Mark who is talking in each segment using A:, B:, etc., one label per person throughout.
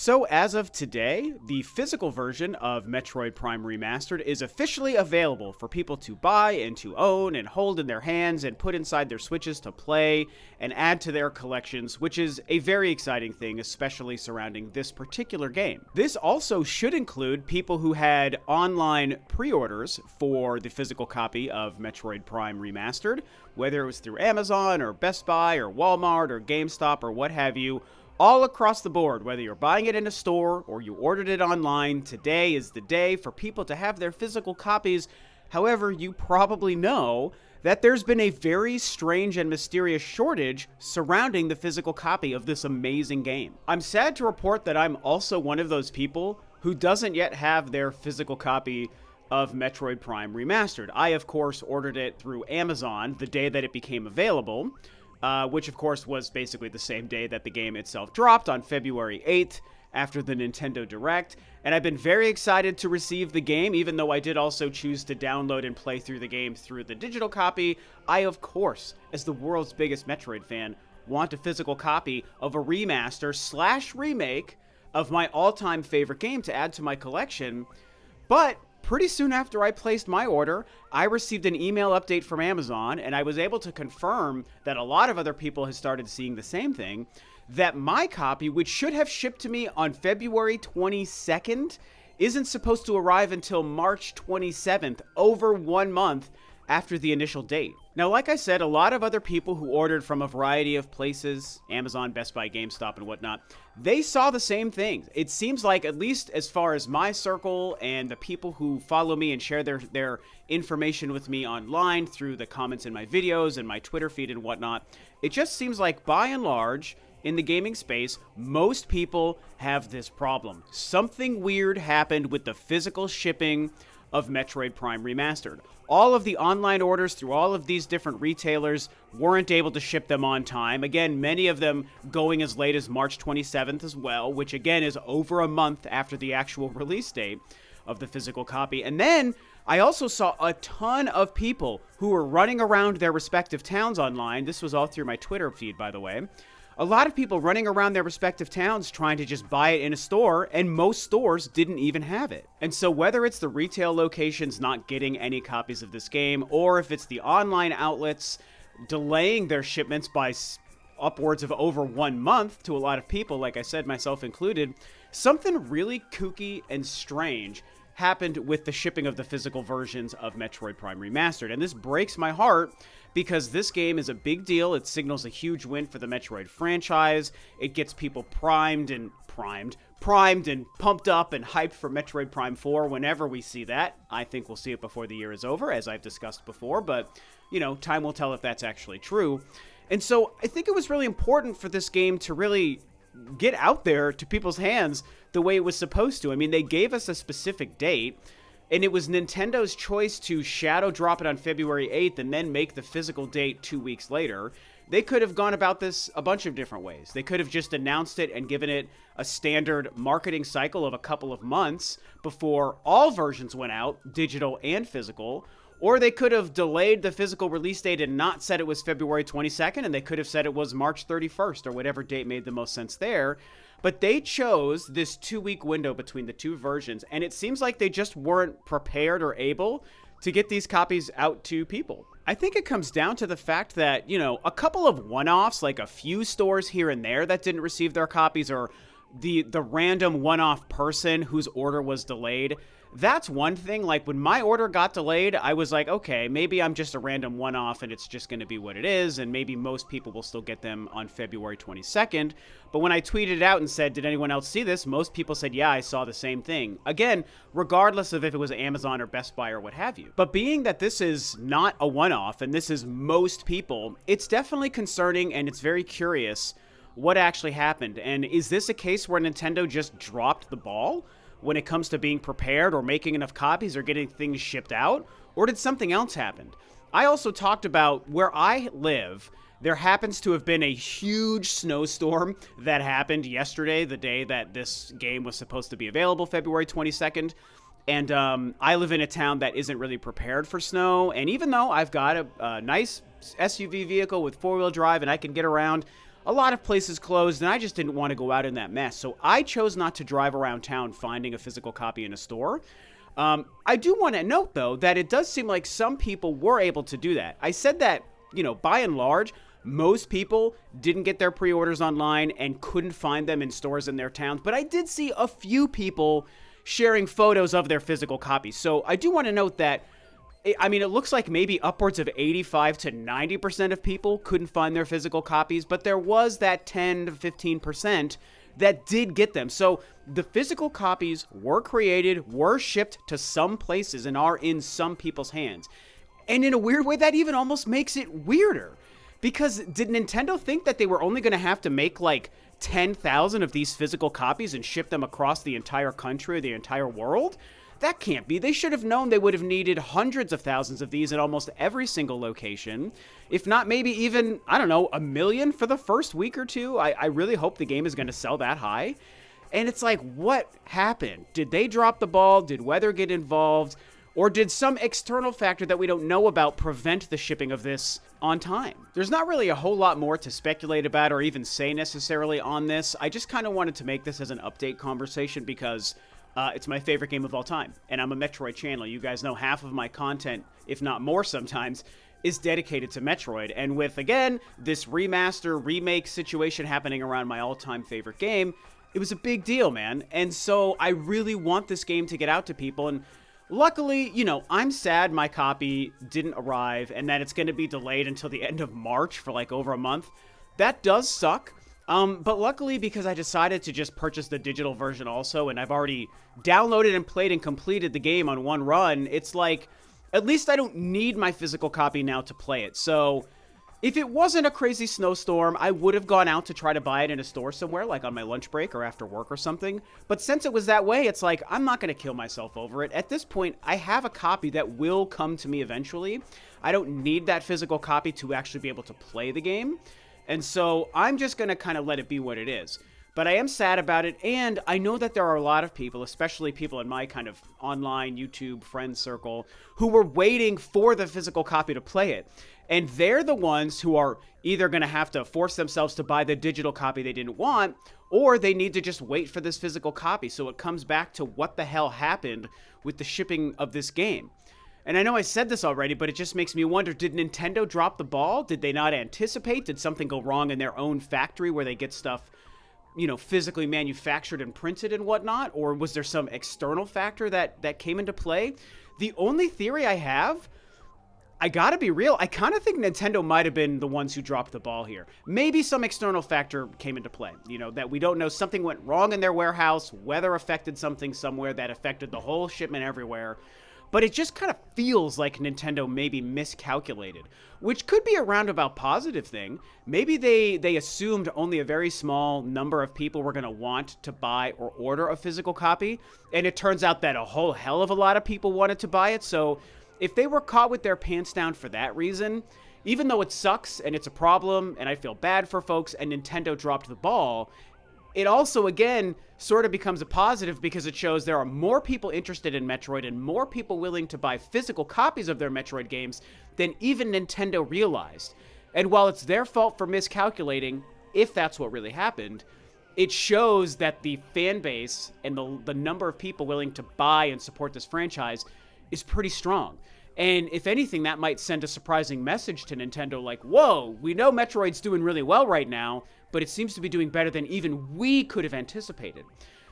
A: So as of today, the physical version of Metroid Prime Remastered is officially available for people to buy and to own and hold in their hands and put inside their Switches to play and add to their collections, which is a very exciting thing, especially surrounding this particular game. This also should include people who had online pre-orders for the physical copy of Metroid Prime Remastered, whether it was through Amazon or Best Buy or Walmart or GameStop or what have you. All across the board, whether you're buying it in a store or you ordered it online, today is the day for people to have their physical copies. However, you probably know that there's been a very strange and mysterious shortage surrounding the physical copy of this amazing game. I'm sad to report that I'm also one of those people who doesn't yet have their physical copy of Metroid Prime Remastered. I, of course, ordered it through Amazon the day that it became available. Which, of course, was basically the same day that the game itself dropped on February 8th after the Nintendo Direct. And I've been very excited to receive the game, even though I did also choose to download and play through the game through the digital copy. I, of course, as the world's biggest Metroid fan, want a physical copy of a remaster/remake of my all-time favorite game to add to my collection. But pretty soon after I placed my order, I received an email update from Amazon, and I was able to confirm that a lot of other people had started seeing the same thing, that my copy, which should have shipped to me on February 22nd, isn't supposed to arrive until March 27th, over 1 month after the initial date. Now, like I said, a lot of other people who ordered from a variety of places, Amazon, Best Buy, GameStop, and whatnot, they saw the same thing. It seems like, at least as far as my circle and the people who follow me and share their information with me online through the comments in my videos and my Twitter feed and whatnot, it just seems like, by and large, in the gaming space, most people have this problem. Something weird happened with the physical shipping of Metroid Prime Remastered. All of the online orders through all of these different retailers weren't able to ship them on time. Again, many of them going as late as March 27th as well, which again is over a month after the actual release date of the physical copy. And then I also saw a ton of people who were running around their respective towns online. This was all through my Twitter feed, by the way. A lot of people running around their respective towns trying to just buy it in a store, and most stores didn't even have it. And so whether it's the retail locations not getting any copies of this game, or if it's the online outlets delaying their shipments by upwards of over 1 month to a lot of people, like I said, myself included, something really kooky and strange happened with the shipping of the physical versions of Metroid Prime Remastered. And this breaks my heart because this game is a big deal. It signals a huge win for the Metroid franchise. It gets people primed and pumped up and hyped for Metroid Prime 4 whenever we see that. I think we'll see it before the year is over, as I've discussed before, but, you know, time will tell if that's actually true. And so I think it was really important for this game to really get out there to people's hands the way it was supposed to. I mean, they gave us a specific date, and it was Nintendo's choice to shadow drop it on February 8th and then make the physical date 2 weeks later. They could have gone about this a bunch of different ways. They could have just announced it and given it a standard marketing cycle of a couple of months before all versions went out, digital and physical. Or they could have delayed the physical release date and not said it was February 22nd, and they could have said it was March 31st, or whatever date made the most sense there. But they chose this 2-week window between the two versions, and it seems like they just weren't prepared or able to get these copies out to people. I think it comes down to the fact that, you know, a couple of one-offs, like a few stores here and there that didn't receive their copies, or the random one-off person whose order was delayed, that's one thing. Like, when my order got delayed, I was like, okay, maybe I'm just a random one-off and it's just going to be what it is, and maybe most people will still get them on February 22nd. But when I tweeted it out and said, did anyone else see this? Most people said, yeah, I saw the same thing. Again, regardless of if it was Amazon or Best Buy or what have you. But being that this is not a one-off and this is most people, it's definitely concerning, and it's very curious what actually happened. And is this a case where Nintendo just dropped the ball when it comes to being prepared or making enough copies or getting things shipped out? Or did something else happen? I also talked about where I live. There happens to have been a huge snowstorm that happened yesterday, the day that this game was supposed to be available, February 22nd. And I live in a town that isn't really prepared for snow. And even though I've got a nice SUV vehicle with 4-wheel drive and I can get around, a lot of places closed, and I just didn't want to go out in that mess. So I chose not to drive around town finding a physical copy in a store. I do want to note, though, that it does seem like some people were able to do that. I said that, by and large, most people didn't get their pre-orders online and couldn't find them in stores in their towns, but I did see a few people sharing photos of their physical copies. So I do want to note that, it looks like maybe upwards of 85 to 90% of people couldn't find their physical copies, but there was that 10 to 15% that did get them. So the physical copies were created, were shipped to some places, and are in some people's hands. And in a weird way, that even almost makes it weirder. Because did Nintendo think that they were only going to have to make like 10,000 of these physical copies and ship them across the entire country or the entire world? That can't be. They should have known they would have needed hundreds of thousands of these in almost every single location. If not, maybe even, I don't know, 1 million for the first week or two. I really hope the game is going to sell that high. And it's like, what happened? Did they drop the ball? Did weather get involved? Or did some external factor that we don't know about prevent the shipping of this on time? There's not really a whole lot more to speculate about or even say necessarily on this. I just kind of wanted to make this as an update conversation because it's my favorite game of all time, and I'm a Metroid channel. You guys know half of my content, if not more sometimes, is dedicated to Metroid. And with, again, this remaster, remake situation happening around my all-time favorite game, it was a big deal, man. And so I really want this game to get out to people, and luckily, I'm sad my copy didn't arrive and that it's going to be delayed until the end of March for like over a month. That does suck. But luckily, because I decided to just purchase the digital version also, and I've already downloaded and played and completed the game on one run, it's like, at least I don't need my physical copy now to play it. So if it wasn't a crazy snowstorm, I would have gone out to try to buy it in a store somewhere, like on my lunch break or after work or something. But since it was that way, it's like, I'm not going to kill myself over it. At this point, I have a copy that will come to me eventually. I don't need that physical copy to actually be able to play the game. And so I'm just going to kind of let it be what it is. But I am sad about it, and I know that there are a lot of people, especially people in my kind of online YouTube friend circle, who were waiting for the physical copy to play it. And they're the ones who are either going to have to force themselves to buy the digital copy they didn't want, or they need to just wait for this physical copy. So it comes back to what the hell happened with the shipping of this game. And I know I said this already, but it just makes me wonder, did Nintendo drop the ball? Did they not anticipate? Did something go wrong in their own factory where they get stuff, physically manufactured and printed and whatnot? Or was there some external factor that came into play? The only theory I have, I gotta be real, I kind of think Nintendo might have been the ones who dropped the ball here. Maybe some external factor came into play, that we don't know. Something went wrong in their warehouse, weather affected something somewhere that affected the whole shipment everywhere. But it just kind of feels like Nintendo maybe miscalculated, which could be a roundabout positive thing. Maybe they assumed only a very small number of people were going to want to buy or order a physical copy, and it turns out that a whole hell of a lot of people wanted to buy it. So if they were caught with their pants down for that reason, even though it sucks and it's a problem and I feel bad for folks and Nintendo dropped the ball, it also, again, sort of becomes a positive because it shows there are more people interested in Metroid and more people willing to buy physical copies of their Metroid games than even Nintendo realized. And while it's their fault for miscalculating, if that's what really happened, it shows that the fan base and the number of people willing to buy and support this franchise is pretty strong. And if anything, that might send a surprising message to Nintendo like, whoa, we know Metroid's doing really well right now, but it seems to be doing better than even we could have anticipated.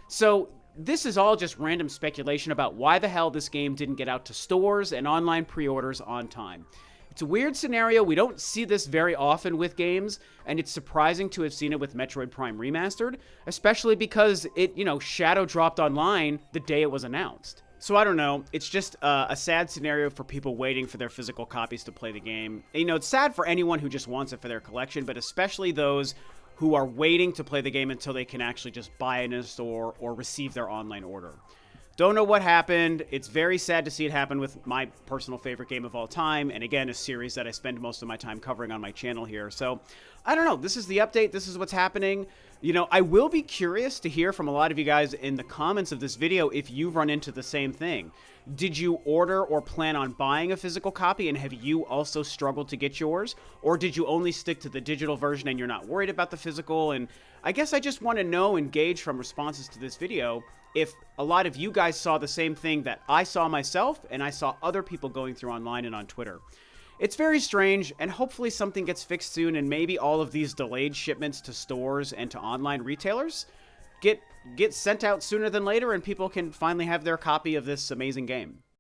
A: So this is all just random speculation about why the hell this game didn't get out to stores and online pre-orders on time. It's a weird scenario. We don't see this very often with games, and it's surprising to have seen it with Metroid Prime Remastered, especially because it, shadow dropped online the day it was announced. So I don't know, it's just a sad scenario for people waiting for their physical copies to play the game. It's sad for anyone who just wants it for their collection, but especially those who are waiting to play the game until they can actually just buy it in a store or receive their online order. Don't know what happened. It's very sad to see it happen with my personal favorite game of all time, and again, a series that I spend most of my time covering on my channel here. So, I don't know. This is the update. This is what's happening. You know, I will be curious to hear from a lot of you guys in the comments of this video if you've run into the same thing. Did you order or plan on buying a physical copy, and have you also struggled to get yours? Or did you only stick to the digital version and you're not worried about the physical? And I guess I just want to know and gauge from responses to this video if a lot of you guys saw the same thing that I saw myself and I saw other people going through online and on Twitter. It's very strange, and hopefully something gets fixed soon, and maybe all of these delayed shipments to stores and to online retailers get sent out sooner than later, and people can finally have their copy of this amazing game.